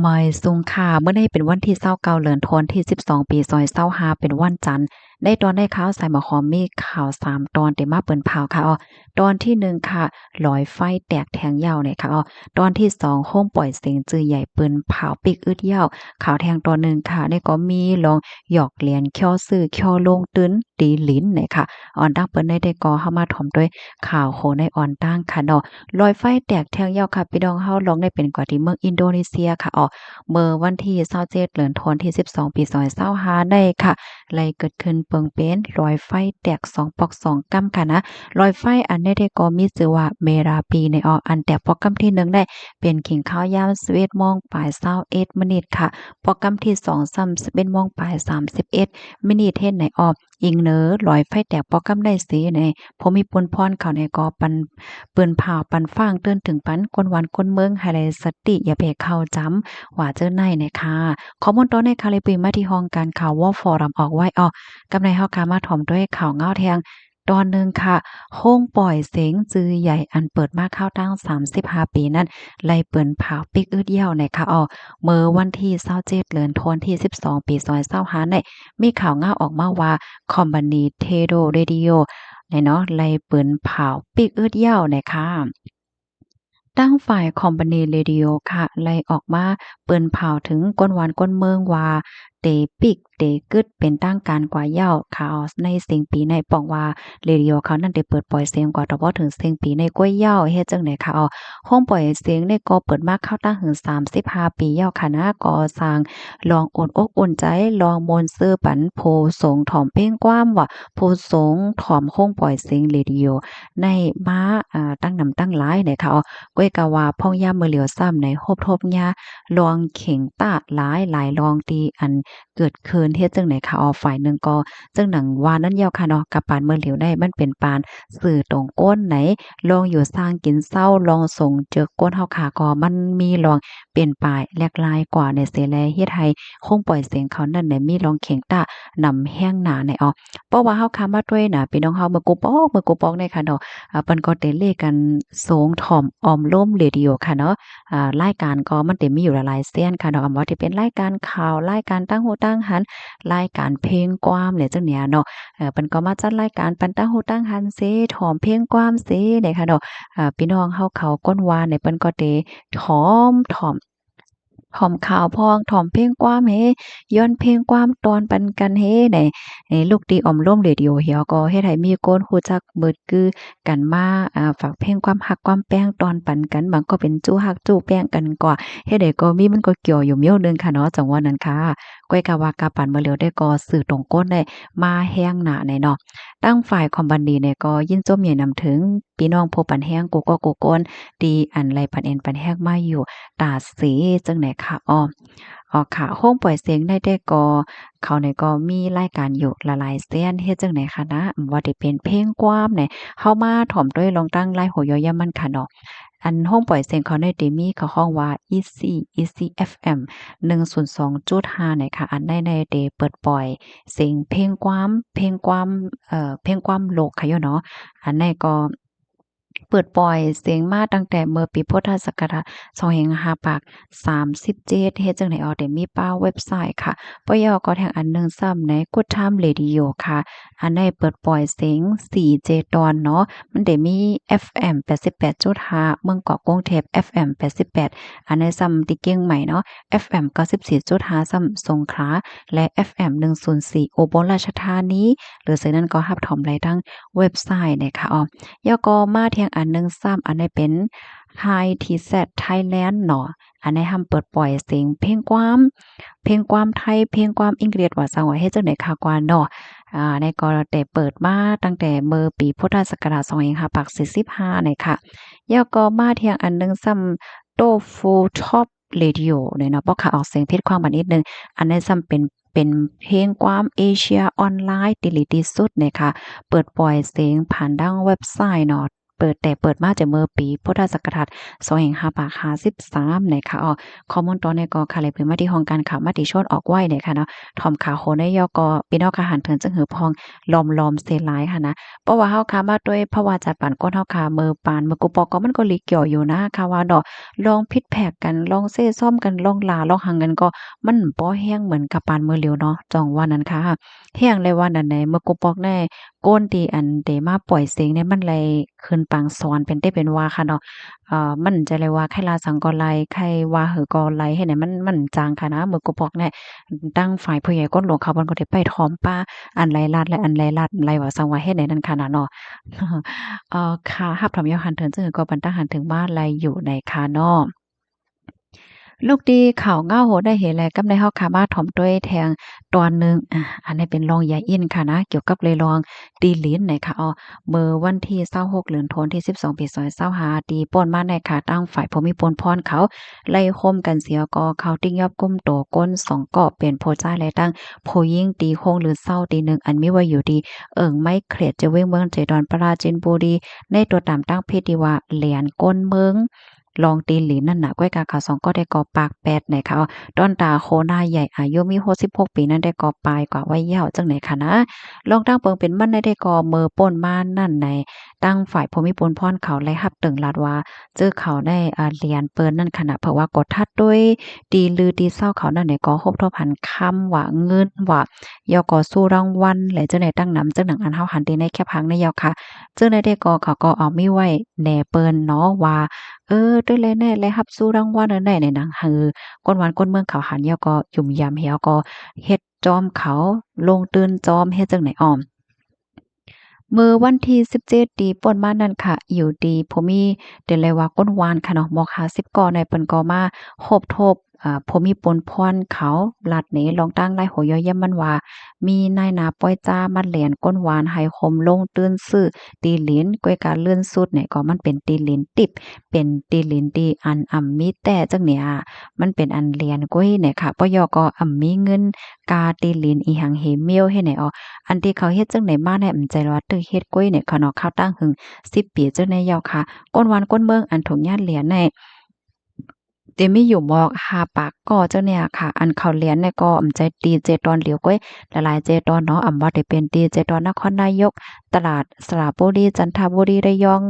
ไม่ซุงค่ะเมื่อได้เป็นวันที่29เดือนธันวาคมที่12ปี2025เป็นวันจันทร์ได้ตอนได้ข่าวใส่หมอหอมมีข่าว3ตอนที่มาเปิ้นเผาค่ะตอนที่1ค่ะลอยไฟแตกแทงยาวเนี่ยค่ะตอนที่2โฮมปล่อยเสียงจือใหญ่เปิ้นเผาปิกอึดยาวข่าวแทงตอนหนึ่งค่ะได้ก็มีลองหยอกเหรียญเขี้ยวซื่อเขี้ยวลงตื้นตีลิ้นเนี่ยค่ะออนตั้งเปิ้นได้ก็เข้ามาถ่อมด้วยข่าวโหในออนตั้งค่ะเนาะลอยไฟแตกแทงยาวค่ะพี่น้องเฮาลองได้เป็นกว่าที่เมืองอินโดนีเซียค่ะเมื่อวันที่27เดือนธันวาคมที่12ปี2025ได้ค่ะไลเกิดขึ้นเปิงเป็นรอยไฟแตก2ปอก2กั้มค่ะนะรอยไฟอันนี้ได้ก็มีชื่อว่าเมราปีในอันแตกปอกกั้มที่1ได้เป็นขิงข้าวยาม11โมงปลาย21มินิค่ะปอกกั้มที่2ซ้ำ11โมงปลาย31มินิเฮ็ดในอิงเนอรอยไฟแตกปอกกั้มได้สีในพอมีปนพรเขาในก็ปันเปิ้นผ่าปันฟางเตือนถึงปันกวนวันกวนเมืองให้ได้สติอย่าไปเข้าจำ ว่าเจอในเนี่ยค่ะข้อมูลต้นในคาลิปปีมาที่ห้องการข่าววอฟอรัมออกไว้กำในเฮาค่ะมาถ่อมด้วยข่าวเงาแทงตอนหนึ่งค่ะโห้งปล่อยเสียงจือใหญ่อันเปิดมาเข้าตั้ง35ปีนั้นไล่เปิ้นเผาปิกอึดเยี่ยวในค่ะเมื่อวันที่27เดือนธันวาคมที่12ปี2025เนี่ยมีข่าวเงาออกมาว่าคอมพานีเทโดเรดิโอเนี่ยเนาะไล่เปิ้นเผาปิกอึดเยี่ยวเนี่ยค่ะ ตั้งฝ่ายคอมพานีเรดิโอค่ะไล่ออกมาเปิ้นเผาถึงก้นหวานก้นเมืองว่าเตปิกเตกึดเป็นตั้งการกว่าเหย้าข่าวในสิ่งปีในป้องว่าเรดิโอเขานั้นได้เปิดปล่อยเสียงกว่าตะบ่ถึงสิ่งปีในกวยเหย้าเฮ็ดจังได๋ค่ะห้องปล่อยเสียงในก็เปิดมาเข้าตั้งถึง35ปีเหย้าค่ะนะก่อสร้างลองอดอกอุ่นใจลองมนต์ซื่อปันโพสงถ่อมเพ่งกว้ามว่าโพสงถ่อมห้องปล่อยเสียงเรดิโอในมาตั้งนำตั้งหลายเนี่ยค่ะก้อยกะว่าพ่องย่ามมือเหลียวซ้ำในโฮบทบยาลองเข่งตาหลายหลายลองตีอันเกิดคืนเฮ็ดจังไหนค่ะฝ่ายหนึ่งก็จังหนังว่านั้นยาวค่ะเนาะกับปานมือเหลียวได้มันเป็นปานสื่อตรงก้นไหนลองอยู่สร้างกินเศร้าลองส่งเจอก้นเฮาค่ะก็มันมีลองเป็นปลายแหลกลายกว่าในเสแลเฮ็ดให้คงปล่อยเสียงเขานั่นน่ะมีลองเข่งตานำแห้งหนาในเพราะว่าเฮาค้ามาด้วยน่ะพี่น้องเฮามือกูปอกในค่ะเนาะเปิ้นก็ได้เลกันโสงถ่อมออมร่มเรดิโอค่ะเนาะรายการก็มันได้มีอยู่หลายๆเส้นค่ะเนาะบ่ว่าที่เป็นรายการข่าวรายการตั้งหูตั้งหันรายการเพลงกวามเนี่ยจังเนี้ยเนาะเปิ้นก็มาจัดรายการปันตั้งหูตั้งหันเสถ่อมเพลงกวามเสเนี่ยค่ะเนาะพี่น้องเฮาเขาก้นวานเนี่ยเปิ้นก็ได้ถ่อมข่าวพองถ่อมเพลงกว้ามเฮย้อนเพลงกว้ามตอนปันกันเฮได้ลูกดีอ่อมร่มเรดิโอเหี่ยวก็เฮ็ดให้มีคนรู้จักเบิดกือกันมาฝากเพลงความฮักความแป้งตอนปันกันบางก็เป็นจู้ฮักจู้แป้งกันกว่าเฮ็ดให้ก็มีมันก็เกี่ยวอยู่เมี้ยวหนึ่งค่ะเนาะจังว่านั้นค่ะก้อยกะว่ากะปันมาเหลียวได้ก็สื่อตรงก้นได้มาแห้งหน้าแน่เนาะตั้งฝ่ายคอมพานีเนี่ยก็ยินจมใหญ่นำถึงพี่น้องผู้ปันแห้งกูก็กูก้นดีอันไรปันเอ็นปันแห้งมาอยู่ ตาสีจังไหนค่ะค่ะโฮงปล่อยเสียงได้แต่ก็เขาเนี่ยก็มีรายการอยู่หลายๆเสียนเฮ็ดจังไหนคะนะว่าได้เป็นเพลงกว้ามเนี่ยเฮามาถ่อมด้วยลองตั้งรายหัวย่อยยามันค่ะเนาะอันโฮงปล่อยเสียงเขาได้ได้มีเขาฮ้องว่า Easy FM 102.5เนี่ยค่ะอันได้ได้เปิดปล่อยเสียงเพลงกว้ามโลกค่ะอยู่เนาะอันนั้นก็ เปิดปล่อยเสียงมาตั้งแต่เมื่อปีพุทธศักราช2537เฮ็ดจั่งใดได้มีป้าเว็บไซต์ค่ะปยก็แทงอันหนึ่งซ้ำใน Good Time Radio ค่ะอันได้เปิดปล่อยเสียง 4J ตอนเนาะมันได้มี FM 88.5เมืองเกาะกรุงเทพ FM 88อันได้ซ้ำที่เกียงใหม่เนาะ FM 94.5ซ้ำสงขลาและ FM 104อุบลราชธานีหรือฉะนั้นก็รับถมได้ทั้งเว็บไซต์นะคะยก็มาเที่ยงอันหนึ่งซ้ำอันนี้เป็น High TZ Thailand เนาะอันนี้ทำเปิดปล่อยเสียงเพลงความไทยเพลงความอังกฤษว่าจังว่าเฮ็ดจังได๋ค่ะกว่าเนาะในก็ได้เปิดมาตั้งแต่เมื่อปีพุทธศักราช2545นี่ค่ะแล้วก็มาเที่ยงอันหนึ่งซ้ำโตฟูท็อปเรดิโอเนี่ยเนาะบ่ค่ะออกเสียงผิดความบัดนิดหนึ่งอันนี้ซ้ำเป็นเพลงความเอเชียออนไลน์ที่ดีที่สุดเนี่ยค่ะ เปิดปล่อยเสียงผ่านดังเว็บไซต์เนาะ เปิดมาจะเมื่อปีพุทธศักราช2553นะคะข้อมูลตอนนี้ก็ค่ะเลยเพิ่นมาที่ห้องการข่าวมติชนออกไว้เนี่ยค่ะเนาะถ่อมข่าวโหนยก็พี่น้องค่ะหันถึงจังหือพองล้อมๆเสหลายค่ะนะเพราะว่าเฮาค่ะมาด้วยภาวะจัดปานก้นเฮาค่ะมื้อปานมื้อกุปอก็มันก็ลิเกี่ยวอยู่นะค่ะว่าดอกลองผิดแผกกันลองเซ่ซ่อมกันลองลาลองหังกันก็มันบ่แฮงเหมือนกับปานมื้อเหลียวเนาะจ้องว่านั้นค่ะแฮงเลยว่านั่นแหละมื้อกุปอกแน่ก้นที่อันเดมาปล่อยเสียงเนี่ยมันเลยขึ้นปังสอนเป็นได้เป็นว่าค่ะเนาะมันจะเลยว่าใครลาสังกอไลใครว่าเหอกอไลเฮ็ดให้มันจางค่ะนะมื้อกุปอกเนี่ยตั้งฝ่ายผู้ใหญ่ก้นหลวงเขาเพิ่นก็ได้ไปถอมป้าอันไรลาดและอันไรลาดไรว่าสังว่าเฮ็ดได้นั่นค่ะนะเนาะค่ะรับถอมยอหันเถินซึ่งก็บรรทัดหันถึงบ้านไรอยู่ในคาเนาะ ลูกดีข่าวเง่าโหได้เห็นแลกำในเฮาขามาถ่อมด้วยแทงตอนหนึ่งอันนี้เป็นรองยาอินค่ะนะเกี่ยวกับเลยรองตีลิ้นนะคะเมื่อวันที่26เดือนธันวาคมที่12ปี2025ตีป่นมาในค่ะตั้งฝ่ายภูมิพลพรเขาไล่คมกันเสียก็เขาติ้งยอบก้มโตก้น2เกาะเป็นโพจ้าและตั้งโพยิ่งตีโคงหรือเศร้าตีหนึ่งอันมีไว้อยู่ดีไม่เครียดจะเว้งเมืองเจดอนปราจินบุรีในตัวตามตั้งเพศดีว่าเหรียญก้นเมืองลองตีหลีนั่นน่ะก้อยกาขา2ก็ได้ก่อปาก8นะคะดอนตาโคหน้าใหญ่อายุมี66ปีนั้นได้ก่อปลายกว่าไว้ยาวจังไหนคะนะลองตั้งเปิงเป็นมันได้ก่อมือป่นมานั่นในตั้งฝ่ายภูมิพลพรเขาไล่ฮับตึงลาดว่าเจอเขาได้เรียนเปิ้นนั่นขณะเพราะว่ากดทัดด้วยดีลือดีเศร้าเขานั่นเนี่ยก็ครบทบหันคำว่าเงินว่ายอก็สู้รางวัลและเจ้าในตั้งนำจังหนังอันเฮาหันตีในแค่พังในยอค่ะเจ้าในได้ก็เขาก็เอามีไว้แหน่เปิ้นเนาะว่าด้วยแลแน่และรับสู้รางวัลอันใดในหนังหือก้นหวานก้นเมืองเขาหันยอก็ยุ่มยามเหี่ยวก็เฮ็ดจอมเขาลงตื่นจอมเฮ็ดจังไหนอ้อมมื้อวันที่17ดีป่นมานั่นค่ะอยู่ดีผมมีเดนเลยว่าก้นหวานค่ะเนาะหมอก50ก่อในเปิ้นก็มาโฮบทบผมมีปนพรเขาลัดนี้ลองตั้งไล่โหย่อยย่ำมันว่ามีนายนาป้อยจ้ามันเหรียญก้นหวานให้คมลงตื่นซื้อตีหลินก้วยการเลื่อนสุดเนี่ยก็มันเป็นตีหลินติบเป็นตีหลินตีอันมีแต่จังเนี่ยมันเป็นอันเหรียญก้วยเนี่ยค่ะปยก็มีเงินกาตีหลินอีหังเหเมียวให้ไหนอันที่เขาเฮ็ดจังไหนมาเนี่ยใจว่าตึกเฮ็ดก้วยเนี่ยเขาเนาะข้าวตั้งหึง10ปีจังในยาวค่ะก้นหวานก้นเมืองอันถุงญาติเหรียญในเตมีอยู่มอกหาปากก็เจ้าเนี่ยค่ะอันเขาเรียนเนี่ยก็ใจดีเจตอนเหลียวก้อยหลายๆเจตอนเนาะว่าได้เป็นดีเจตอนนครนายกตลาดสระบุรีจันทบุรีระยอง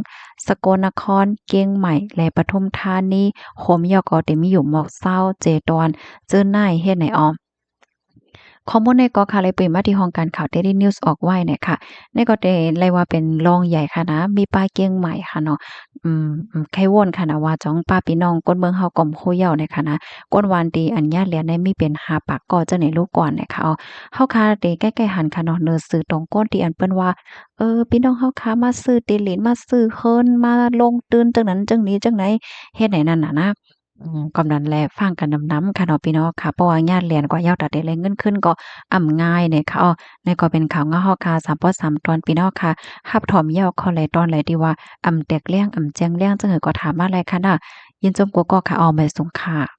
สกลนครเกียงใหม่และปทุมธานีโฮมยอก็เตมีอยู่หมอกเศร้าเจตอนเจิ้นนายเฮ็ดไหนอ้อข้อมูลในก็ค่ะเลยเปิดมาที่ห้องการข่าว Daily News ออกไว้เนี่ยค่ะในก็ได้เลยว่าเป็นรองใหญ่ค่ะนะมีป้ายเกียงใหม่ค่ะเนาะไขวนค่ะนะว่าจ้องป้าพี่น้องก้นเมืองเฮาก่อมโคเหย้าเนี่ยค่ะนะก้นวานดีอันญาติเหลียในมีเป็นหาปากก่อเจ้าในลูกก่อนเนี่ยค่ะเฮาค่ะเตใกล้ๆหันค่ะเนาะเนินซื้อตรงก้นที่อันเปิ้นว่าพี่น้องเฮาค่ะมาซื้อติหลินมาซื้อเฮิรนมาลงตื่นจังนั้นจังนี้จังไหนเฮ็ดไหนนั่นน่ะนะ กำนันแลฟังกันนำๆค่ะเนาะพี่น้องค่ะเพราะว่าญาติเรียนกว่ายาวตัดได้แรงเงินขึ้นก็ง่ายเนี่ยค่ะในก็เป็นข่าวเงาะฮอกค่ะ3.3ตอนพี่น้องค่ะหับถอมยาวข้อไหลตอนไหลที่ว่าแตกเลี้ยงแจ้งเลี้ยงจังหือก็ถามมาเลยค่ะน่ะยินจมกัวก็ค่ะไม่สูงค่ะ